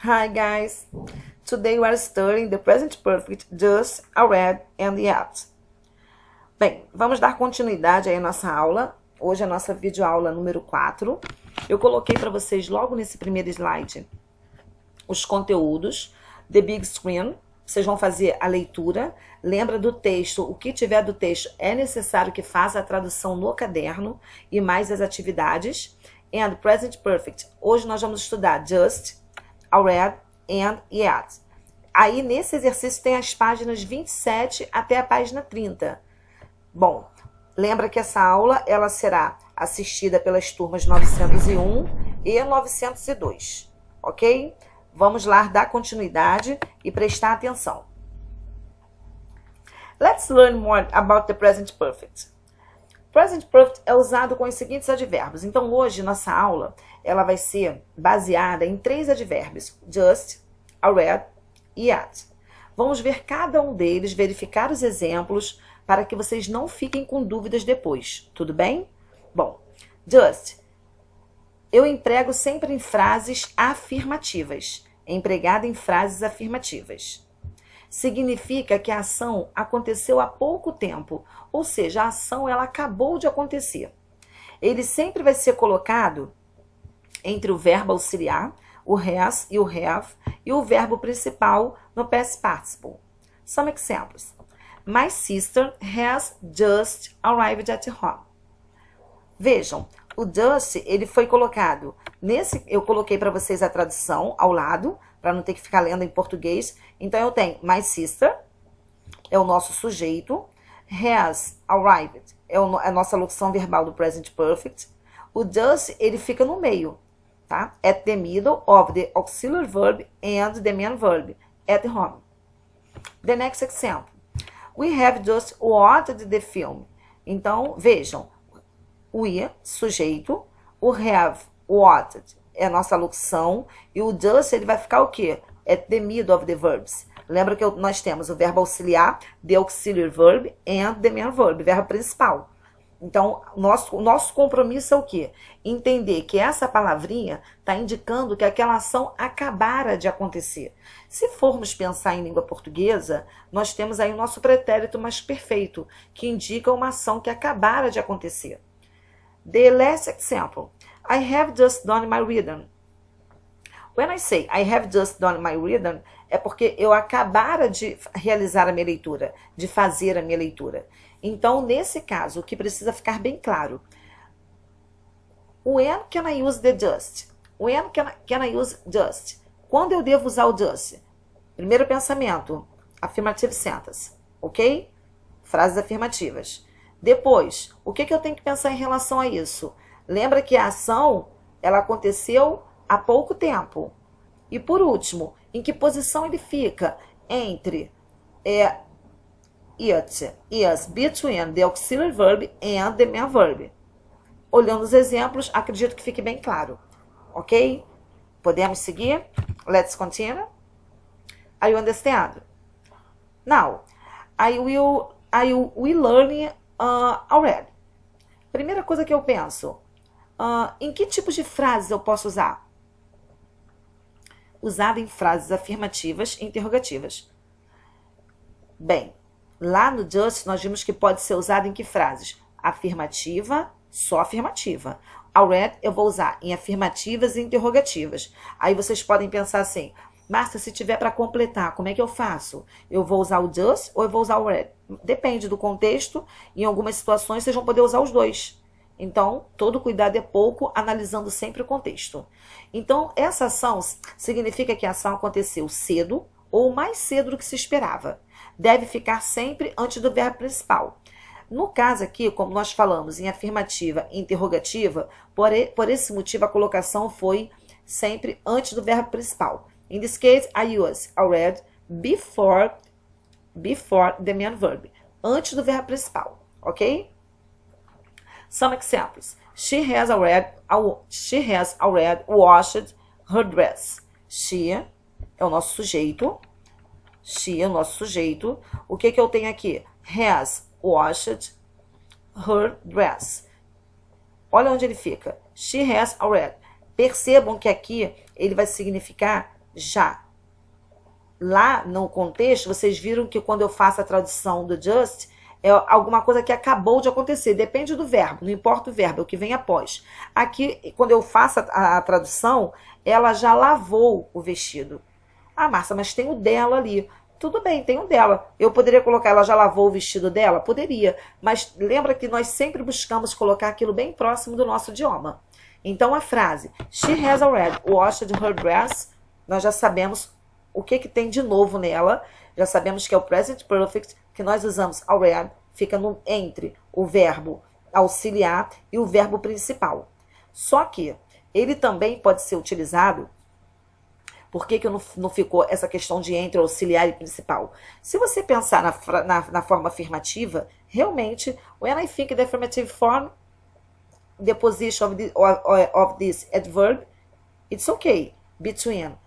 Hi guys! Today we are studying the present perfect, just, already, and yet. Bem, vamos dar continuidade aí à nossa aula. Hoje é a nossa videoaula número 4. Eu coloquei para vocês logo nesse primeiro slide os conteúdos, the big screen. Vocês vão fazer a leitura. Lembra do texto, o que tiver do texto é necessário que faça a tradução no caderno e mais as atividades. And present perfect. Hoje nós vamos estudar just, already, and yet. Aí nesse exercício tem as páginas 27 até a página 30. Bom, lembra que essa aula ela será assistida pelas turmas 901 e 902, ok? Vamos lá dar continuidade e prestar atenção. Let's learn more about the present perfect. Present perfect é usado com os seguintes advérbios. Então hoje nossa aula ela vai ser baseada em 3 advérbios: just, already e yet. Vamos ver cada um deles, verificar os exemplos para que vocês não fiquem com dúvidas depois, tudo bem? Bom, just, eu emprego sempre em frases afirmativas, empregada em frases afirmativas. Significa que a ação aconteceu há pouco tempo, ou seja, a ação ela acabou de acontecer. Ele sempre vai ser colocado entre o verbo auxiliar, o has e o have, e o verbo principal no past participle. Some examples. My sister has just arrived at home. Vejam, o just ele foi colocado nesse, eu coloquei para vocês a tradução ao lado, para não ter que ficar lendo em português. Então eu tenho my sister, é o nosso sujeito, has arrived, é a nossa locução verbal do present perfect. O just ele fica no meio, tá? At the middle of the auxiliary verb and the main verb, at home. The next example. We have just watched the film. Então, vejam, we, sujeito, o have watched é a nossa locução, e o just ele vai ficar o quê? At the middle of the verbs. Lembra que nós temos o verbo auxiliar, the auxiliary verb, and the main verb, verbo principal. Então, o nosso compromisso é o quê? Entender que essa palavrinha está indicando que aquela ação acabara de acontecer. Se formos pensar em língua portuguesa, nós temos aí o nosso pretérito mais perfeito, que indica uma ação que acabara de acontecer. The last example. I have just done my reading. When I say I have just done my reading, é porque eu acabara de realizar a minha leitura, de fazer a minha leitura. Então, nesse caso, o que precisa ficar bem claro. When can I use the just? When can I use just? Quando eu devo usar o just? Primeiro pensamento, affirmative sentence, ok? Frases afirmativas. Depois, o que eu tenho que pensar em relação a isso? Lembra que a ação, ela aconteceu há pouco tempo. E por último, em que posição ele fica? Entre it is between the auxiliary verb and the main verb. Olhando os exemplos, acredito que fique bem claro. Ok? Podemos seguir? Let's continue. Are you understand? Now, I will learn already. Primeira coisa que eu penso, em que tipos de frases eu posso usar? Usada em frases afirmativas e interrogativas. Bem, lá no just nós vimos que pode ser usado em que frases? Afirmativa, só afirmativa. Already eu vou usar em afirmativas e interrogativas. Aí vocês podem pensar assim, Márcia, se tiver para completar, como é que eu faço? Eu vou usar o just ou eu vou usar o already? Depende do contexto. Em algumas situações vocês vão poder usar os dois. Então, todo cuidado é pouco, analisando sempre o contexto. Então, essa ação significa que a ação aconteceu cedo ou mais cedo do que se esperava. Deve ficar sempre antes do verbo principal. No caso aqui, como nós falamos em afirmativa e interrogativa, por esse motivo a colocação foi sempre antes do verbo principal. In this case, I use already before the main verb. Antes do verbo principal, ok? Some examples. She has already washed her dress. She é o nosso sujeito. She é o nosso sujeito. O que eu tenho aqui? Has washed her dress. Olha onde ele fica. She has already. Percebam que aqui ele vai significar já. Lá no contexto, vocês viram que quando eu faço a tradução do just, é alguma coisa que acabou de acontecer. Depende do verbo, não importa o verbo, é o que vem após. Aqui, quando eu faço a tradução, ela já lavou o vestido. Ah, Márcia, mas tem o dela ali. Tudo bem, tem o dela. Eu poderia colocar, ela já lavou o vestido dela? Poderia. Mas lembra que nós sempre buscamos colocar aquilo bem próximo do nosso idioma. Então a frase, she has already washed her dress, nós já sabemos o que tem de novo nela. Já sabemos que é o present perfect, que nós usamos already, fica entre o verbo auxiliar e o verbo principal. Só que ele também pode ser utilizado. Por que não ficou essa questão de entre auxiliar e principal? Se você pensar na forma afirmativa, realmente, when I think the affirmative form, the position of this adverb, it's okay, between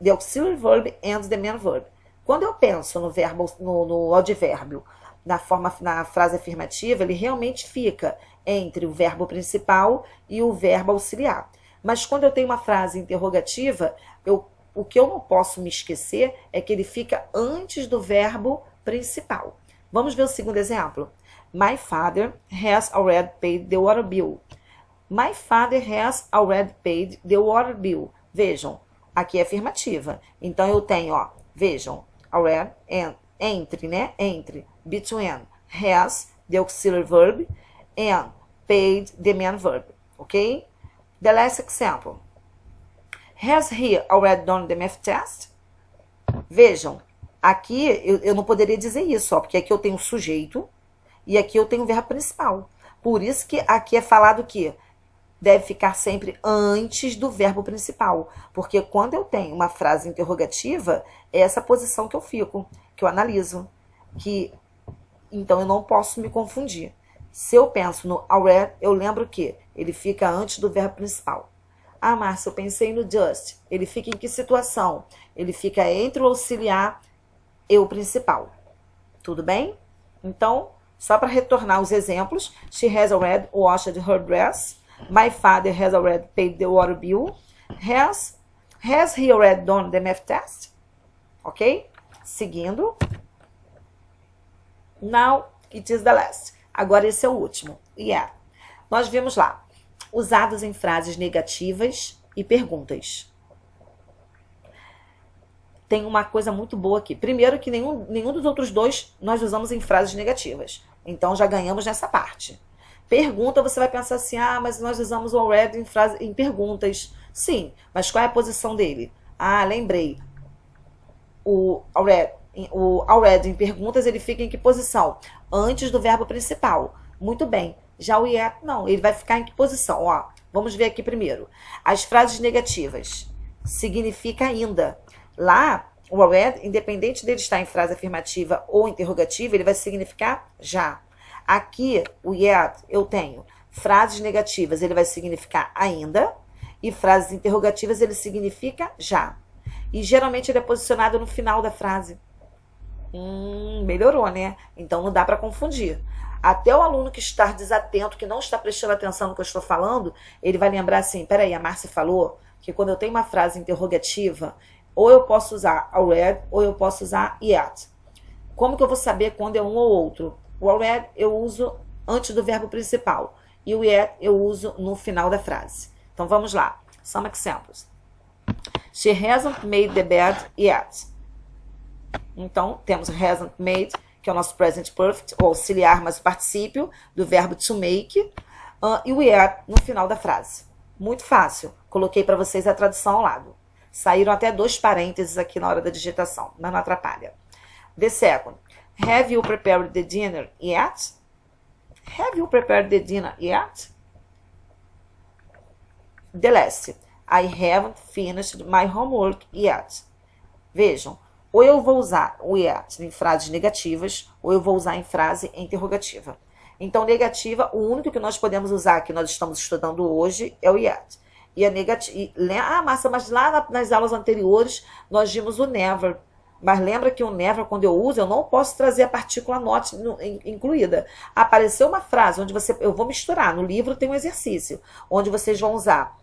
the auxiliary verb and the main verb. Quando eu penso no verbo, no advérbio, na frase afirmativa, ele realmente fica entre o verbo principal e o verbo auxiliar. Mas quando eu tenho uma frase interrogativa, o que eu não posso me esquecer é que ele fica antes do verbo principal. Vamos ver o segundo exemplo. My father has already paid the water bill. My father has already paid the water bill. Vejam, aqui é afirmativa. Então eu tenho, ó, vejam, already, entre, né? Entre, between, has, the auxiliary verb, and paid, the main verb. Ok? The last example. Has he already done the math test? Vejam, aqui eu não poderia dizer isso, ó, porque aqui eu tenho o sujeito e aqui eu tenho o verbo principal. Por isso que aqui é falado que deve ficar sempre antes do verbo principal. Porque quando eu tenho uma frase interrogativa, é essa posição que eu fico, que eu analiso. Então eu não posso me confundir. Se eu penso no already, eu lembro que ele fica antes do verbo principal. Ah, Márcia, eu pensei no just. Ele fica em que situação? Ele fica entre o auxiliar e o principal. Tudo bem? Então, só para retornar os exemplos. She has already washed her dress. My father has already paid the water bill. Has he already done the math test? Ok? Seguindo. Now, it is the last. Agora esse é o último. Yeah. Nós vimos lá. Usados em frases negativas e perguntas. Tem uma coisa muito boa aqui. Primeiro que nenhum dos outros dois nós usamos em frases negativas. Então já ganhamos nessa parte. Pergunta, você vai pensar assim, ah, mas nós usamos o already em perguntas. Sim, mas qual é a posição dele? Ah, lembrei. O already em perguntas, ele fica em que posição? Antes do verbo principal. Muito bem. Já o yet, não, ele vai ficar em que posição? Ó, vamos ver aqui primeiro. As frases negativas significa ainda. Lá, o already, independente dele estar em frase afirmativa ou interrogativa, ele vai significar já. Aqui, o yet, eu tenho frases negativas, ele vai significar ainda, e frases interrogativas, ele significa já. E geralmente ele é posicionado no final da frase. Melhorou, né? Então não dá para confundir. Até o aluno que está desatento, que não está prestando atenção no que eu estou falando, ele vai lembrar assim, peraí, a Márcia falou que quando eu tenho uma frase interrogativa, ou eu posso usar already, ou eu posso usar yet. Como que eu vou saber quando é um ou outro? O already eu uso antes do verbo principal, e o yet eu uso no final da frase. Então vamos lá, some examples. She hasn't made the bed yet. Então, temos hasn't made, que é o nosso present perfect, ou auxiliar, mas o particípio do verbo to make, e o yet no final da frase. Muito fácil. Coloquei para vocês a tradução ao lado. Saíram até 2 parênteses aqui na hora da digitação, mas não atrapalha. The second. Have you prepared the dinner yet? Have you prepared the dinner yet? The last. I haven't finished my homework yet. Vejam. Ou eu vou usar o yet em frases negativas, ou eu vou usar em frase interrogativa. Então, negativa, o único que nós podemos usar, que nós estamos estudando hoje, é o yet. E a negativa... Ah, Márcia, mas lá nas aulas anteriores, nós vimos o never. Mas lembra que o never, quando eu uso, eu não posso trazer a partícula not incluída. Apareceu uma frase onde eu vou misturar. No livro tem um exercício, onde vocês vão usar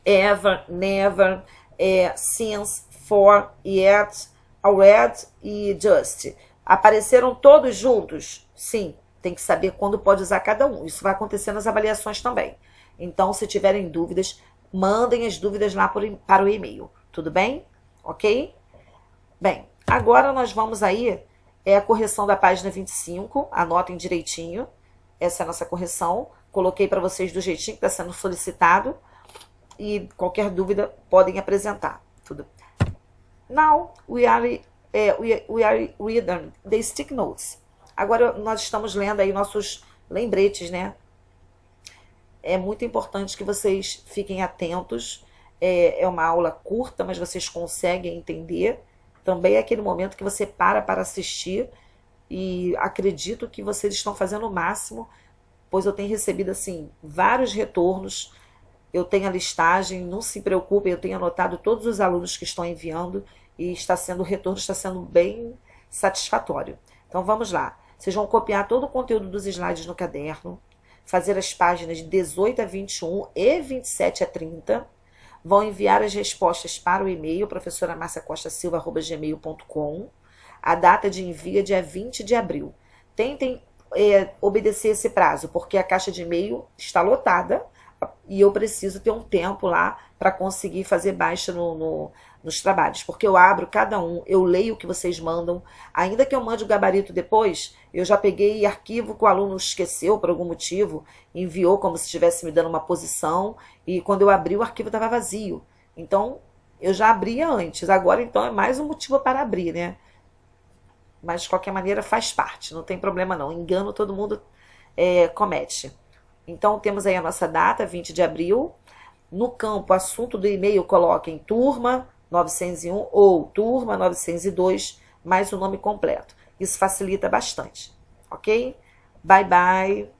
ever, never, since, for, yet, already e just. Apareceram todos juntos? Sim, tem que saber quando pode usar cada um. Isso vai acontecer nas avaliações também. Então, se tiverem dúvidas, mandem as dúvidas lá para o e-mail. Tudo bem? Ok? Bem, agora nós vamos aí, a correção da página 25. Anotem direitinho. Essa é a nossa correção. Coloquei para vocês do jeitinho que está sendo solicitado. E qualquer dúvida podem apresentar. Tudo. Now we are reading the stick notes. Agora nós estamos lendo aí nossos lembretes, né? É muito importante que vocês fiquem atentos. É uma aula curta, mas vocês conseguem entender. Também é aquele momento que você para assistir. E acredito que vocês estão fazendo o máximo, pois eu tenho recebido assim vários retornos. Eu tenho a listagem, não se preocupem, eu tenho anotado todos os alunos que estão enviando e o retorno está sendo bem satisfatório. Então vamos lá. Vocês vão copiar todo o conteúdo dos slides no caderno, fazer as páginas de 18 a 21 e 27 a 30, vão enviar as respostas para o e-mail professoramarciacostasilva@gmail.com. A data de envio é dia 20 de abril. Tentem obedecer esse prazo, porque a caixa de e-mail está lotada, e eu preciso ter um tempo lá para conseguir fazer baixa nos trabalhos, porque eu abro cada um, eu leio o que vocês mandam, ainda que eu mande o gabarito depois, eu já peguei arquivo que o aluno esqueceu por algum motivo, enviou como se estivesse me dando uma posição, e quando eu abri o arquivo estava vazio. Então, eu já abria antes, agora então é mais um motivo para abrir, né? Mas de qualquer maneira faz parte, não tem problema não, engano todo mundo comete. Então, temos aí a nossa data, 20 de abril. No campo, assunto do e-mail, coloquem turma 901 ou turma 902, mais o nome completo. Isso facilita bastante, ok? Bye, bye!